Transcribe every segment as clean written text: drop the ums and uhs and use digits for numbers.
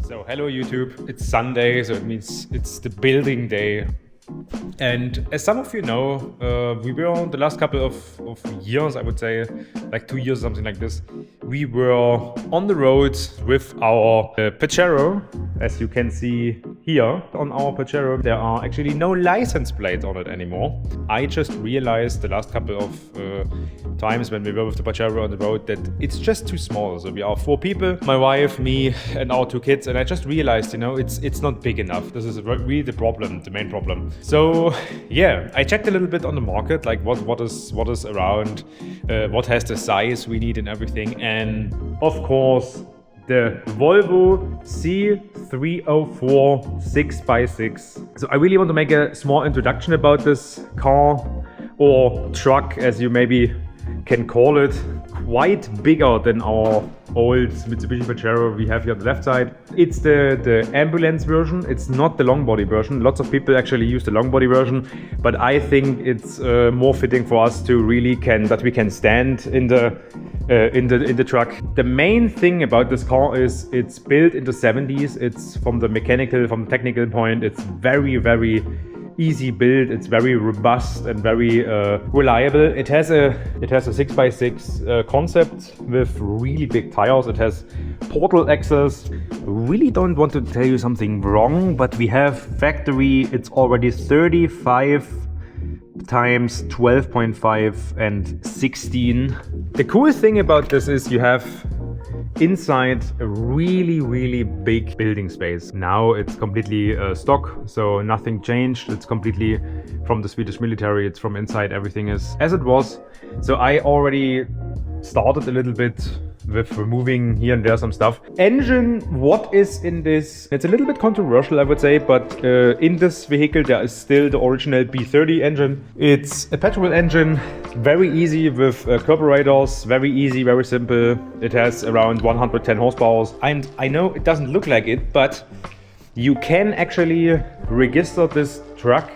So hello YouTube, it's Sunday, so it means it's the building day. And as some of you know, we were the last couple of years, I would say, like 2 years, something like this, we were on the road with our Pajero. As you can see here on our Pajero, there are actually no license plates on it anymore. I just realized the last couple of times when we were with the Pajero on the road that it's just too small. So we are 4 people, my wife, me, and our 2 kids, and I just realized, you know, it's not big enough. This is really the problem, the main problem. So yeah, I checked a little bit on the market, like what is around, what has the size we need and everything, and of course the Volvo C304 6x6. So I really want to make a small introduction about this car, or truck as you maybe can call it. Quite bigger than our old Mitsubishi Pajero we have here on the left side. It's the ambulance version. It's not the long body version. Lots of people actually use the long body version, but I think it's more fitting for us to really that we can stand in the truck. The main thing about this car is it's built in the 70s. It's from the technical point, it's very easy build. It's very robust and very reliable. It has a 6x6 concept with really big tires. It has portal axles. Really don't want to tell you something wrong, but we have factory. It's already 35 times 12.5 and 16. The cool thing about this is you have inside a really big building space. Now it's completely stock, so nothing changed. It's completely from the Swedish military. It's from inside, everything is as it was. So I already started a little bit with removing here and there some stuff. Engine, what is in this? It's a little bit controversial, I would say, but in this vehicle there is still the original B30 engine. It's a petrol engine, very easy with carburetors, very easy, very simple. It has around 110 horsepower. And I know it doesn't look like it, but you can actually register this truck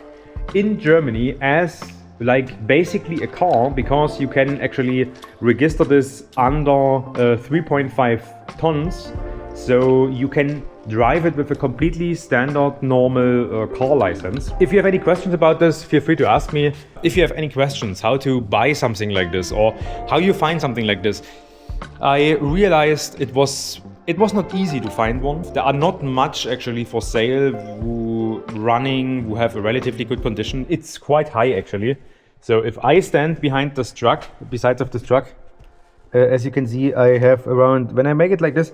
in Germany as like basically a car, because you can actually register this under 3.5 tons. So you can drive it with a completely standard normal car license. If you have any questions about this, feel free to ask me. If you have any questions how to buy something like this or how you find something like this, I realized it was not easy to find one. There are not much actually for sale who have a relatively good condition. It's quite high actually. So if I stand behind this truck, besides of this truck, as you can see, I have around, when I make it like this,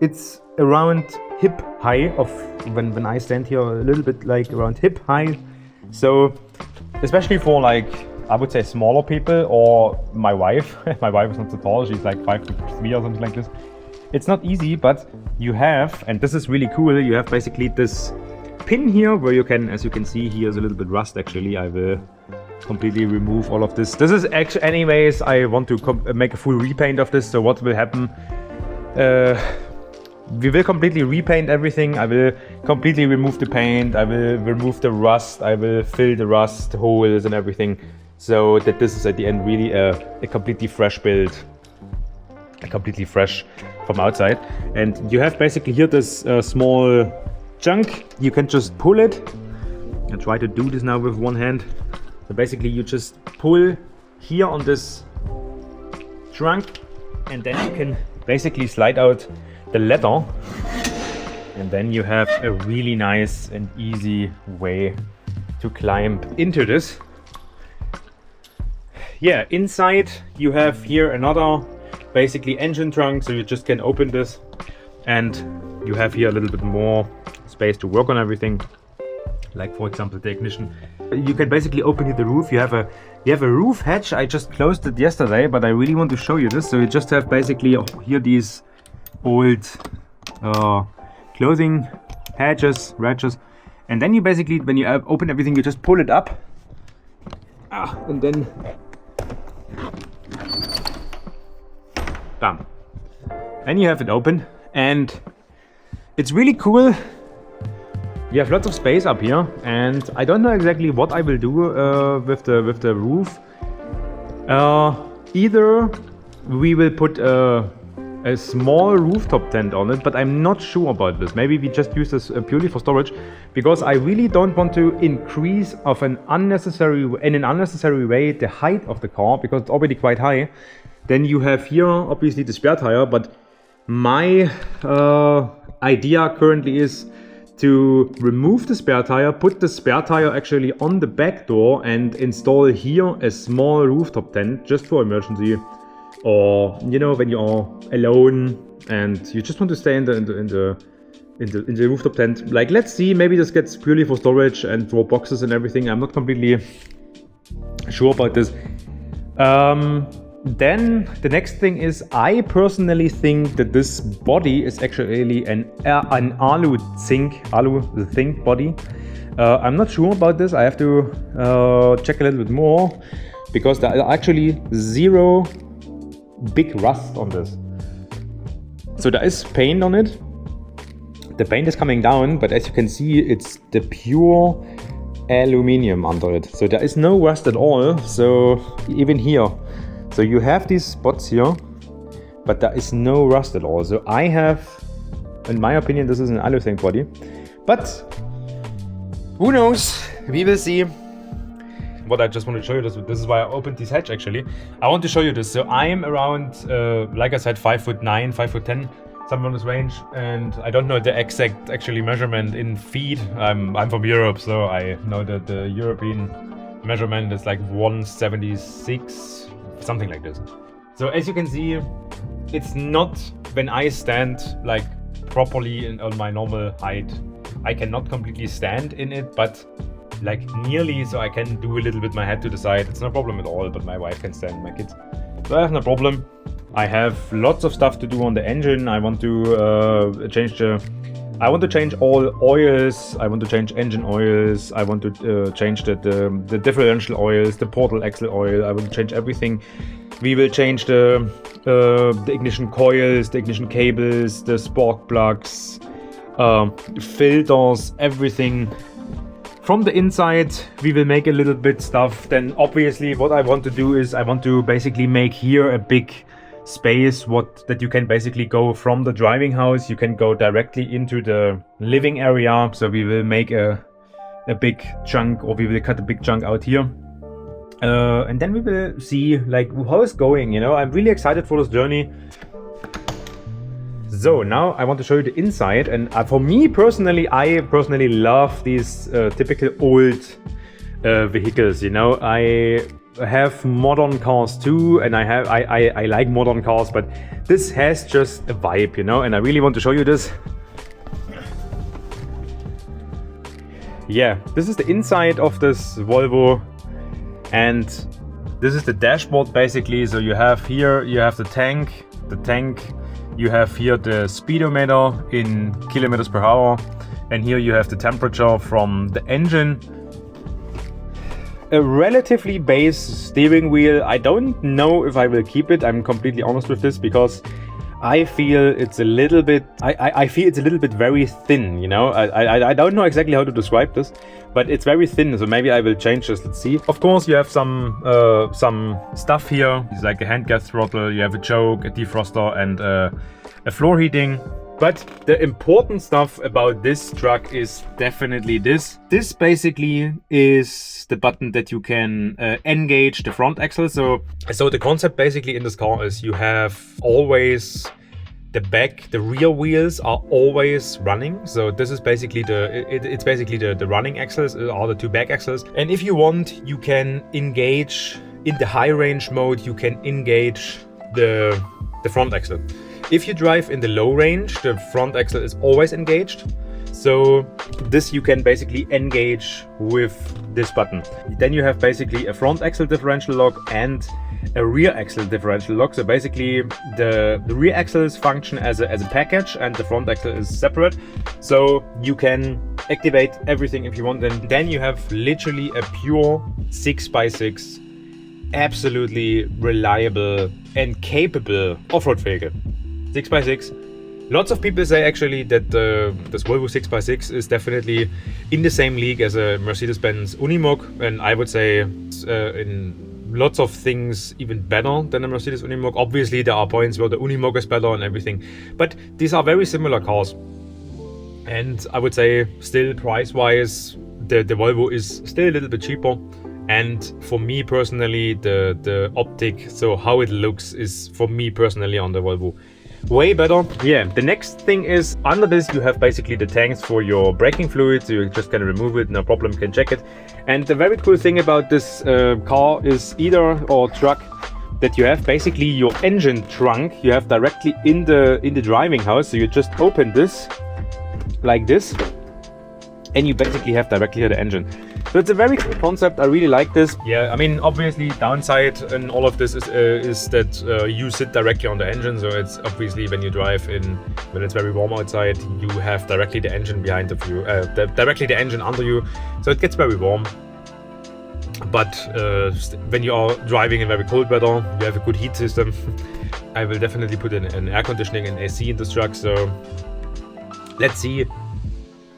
it's around hip high of when I stand here, a little bit like around hip high. So especially for like, I would say smaller people, or my wife. My wife is not so tall, she's like 5'3" or something like this. It's not easy, but you have, and this is really cool, you have basically this pin here where you can, as you can see, here's a little bit rust actually. I will completely remove all of this. This is actually, anyways, I want to make a full repaint of this. So what will happen? We will completely repaint everything. I will completely remove the paint. I will remove the rust. I will fill the rust holes and everything, so that this is at the end really a completely fresh build, completely fresh from outside. And you have basically here this small chunk. You can just pull it. I try to do this now with one hand. So basically you just pull here on this trunk, and then you can basically slide out the leather, and then you have a really nice and easy way to climb into this. Yeah, inside you have here another basically engine trunk, so you just can open this, and you have here a little bit more space to work on everything. Like for example the ignition. You can basically open here the roof. You have a roof hatch. I just closed it yesterday, but I really want to show you this. So you just have basically here these old clothing hatches, and then you basically, when you open everything, you just pull it up, and then bam, and you have it open, and it's really cool. You have lots of space up here, and I don't know exactly what I will do with the roof. Either we will put a a small rooftop tent on it, but I'm not sure about this. Maybe we just use this purely for storage, because I really don't want to increase in an unnecessary way the height of the car, because it's already quite high. Then you have here obviously the spare tire, but my idea currently is to remove the spare tire, put the spare tire actually on the back door and install here a small rooftop tent just for emergency, or you know, when you are alone and you just want to stay in the rooftop tent. Like, let's see, maybe this gets purely for storage and for boxes and everything. I'm not completely sure about this. Then the next thing is, I personally think that this body is actually an alu zinc body. I'm not sure about this. I have to check a little bit more, because there are actually zero big rust on this. So there is paint on it. The paint is coming down, but as you can see, it's the pure aluminium under it. So there is no rust at all. So even here. So you have these spots here, but there is no rust at all. So I have, in my opinion, this is an alu zinc body. But who knows? We will see. What I just want to show you, this is why I opened this hatch actually. I want to show you this. So I am around, like I said, 5'9", 5'10", somewhere in this range. And I don't know the exact actually measurement in feet. I'm from Europe, so I know that the European measurement is like 176. Something like this. So as you can see, it's not, when I stand like properly on my normal height, I cannot completely stand in it, but like nearly, so I can do a little bit my head to the side. It's no problem at all, but my wife can stand, my kids. So I have no problem. I have lots of stuff to do on the engine. I want to change all oils. I want to change engine oils. I want to change the differential oils, the portal axle oil. I want to change everything. We will change the ignition coils, the ignition cables, the spark plugs, filters, everything. From the inside, we will make a little bit stuff. Then obviously what I want to do is I want to basically make here a big space that you can basically go from the driving house. You can go directly into the living area. So we will make a big chunk, or we will cut a big chunk out here. And then we will see like how it's going, you know. I'm really excited for this journey. So now I want to show you the inside, and for me personally, I personally love these typical old vehicles, you know. I have modern cars too, and I like modern cars, but this has just a vibe, you know, and I really want to show you this. Yeah, this is the inside of this Volvo, and this is the dashboard basically. So you have here, you have the tank, you have here the speedometer in kilometers per hour, and here you have the temperature from the engine. A relatively base steering wheel. I don't know if I will keep it. I'm completely honest with this, because I feel it's a little bit, I feel it's a little bit very thin, you know. I don't know exactly how to describe this, but it's very thin, so maybe I will change this. Let's see. Of course, you have some stuff here. It's like a hand gas throttle, you have a choke, a defroster, and a floor heating. But the important stuff about this truck is definitely this. This basically is the button that you can engage the front axle. So the concept basically in this car is you have always the rear wheels are always running. So this is basically it's basically the running axles, or the two back axles. And if you want, you can engage in the high range mode. You can engage the front axle. If you drive in the low range, the front axle is always engaged. So this you can basically engage with this button. Then you have basically a front axle differential lock and a rear axle differential lock. So basically the rear axles function as a package, and the front axle is separate. So you can activate everything if you want. And then you have literally a pure 6x6, absolutely reliable and capable off-road vehicle. 6x6. Lots of people say actually that this Volvo 6x6 is definitely in the same league as a Mercedes-Benz Unimog, and I would say in lots of things even better than the Mercedes Unimog. Obviously there are points where the Unimog is better and everything, but these are very similar cars. And I would say still price-wise, the Volvo is still a little bit cheaper. And for me personally, the optic, so how it looks, is for me personally on the Volvo way better. Yeah, the next thing is, under this you have basically the tanks for your braking fluid, so you just can remove it, no problem, can check it. And the very cool thing about this car is or truck, that you have basically your engine trunk, you have directly in the driving house. So you just open this like this, and you basically have directly here the engine. So it's a very cool concept. I really like this. Yeah, I mean, obviously downside in all of this is that you sit directly on the engine. So it's obviously when you drive when it's very warm outside, you have directly the engine behind of you, directly the engine under you. So it gets very warm. But when you are driving in very cold weather, you have a good heat system. I will definitely put in an air conditioning and AC in this truck. So let's see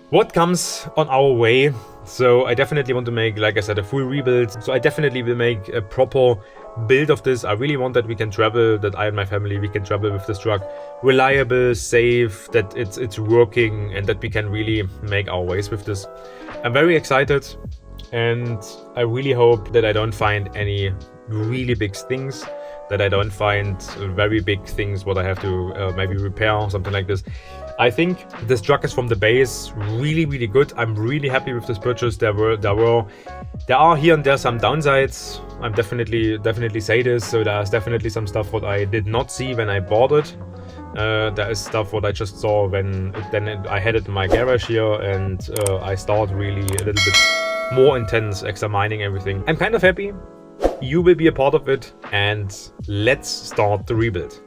what comes on our way. So I definitely want to make, like I said, a full rebuild. So I definitely will make a proper build of this. I really want that we can travel, that I and my family, we can travel with this truck. Reliable, safe, that it's working, and that we can really make our ways with this. I'm very excited, and I really hope that I don't find any really big things, that I don't find very big things what I have to maybe repair or something like this. I think this truck is from the base really, really good. I'm really happy with this purchase. There are here and there some downsides. I'm definitely say this. So there's definitely some stuff what I did not see when I bought it. There is stuff what I just saw when I had it in my garage here, and I start really a little bit more intense examining everything. I'm kind of happy. You will be a part of it, and let's start the rebuild.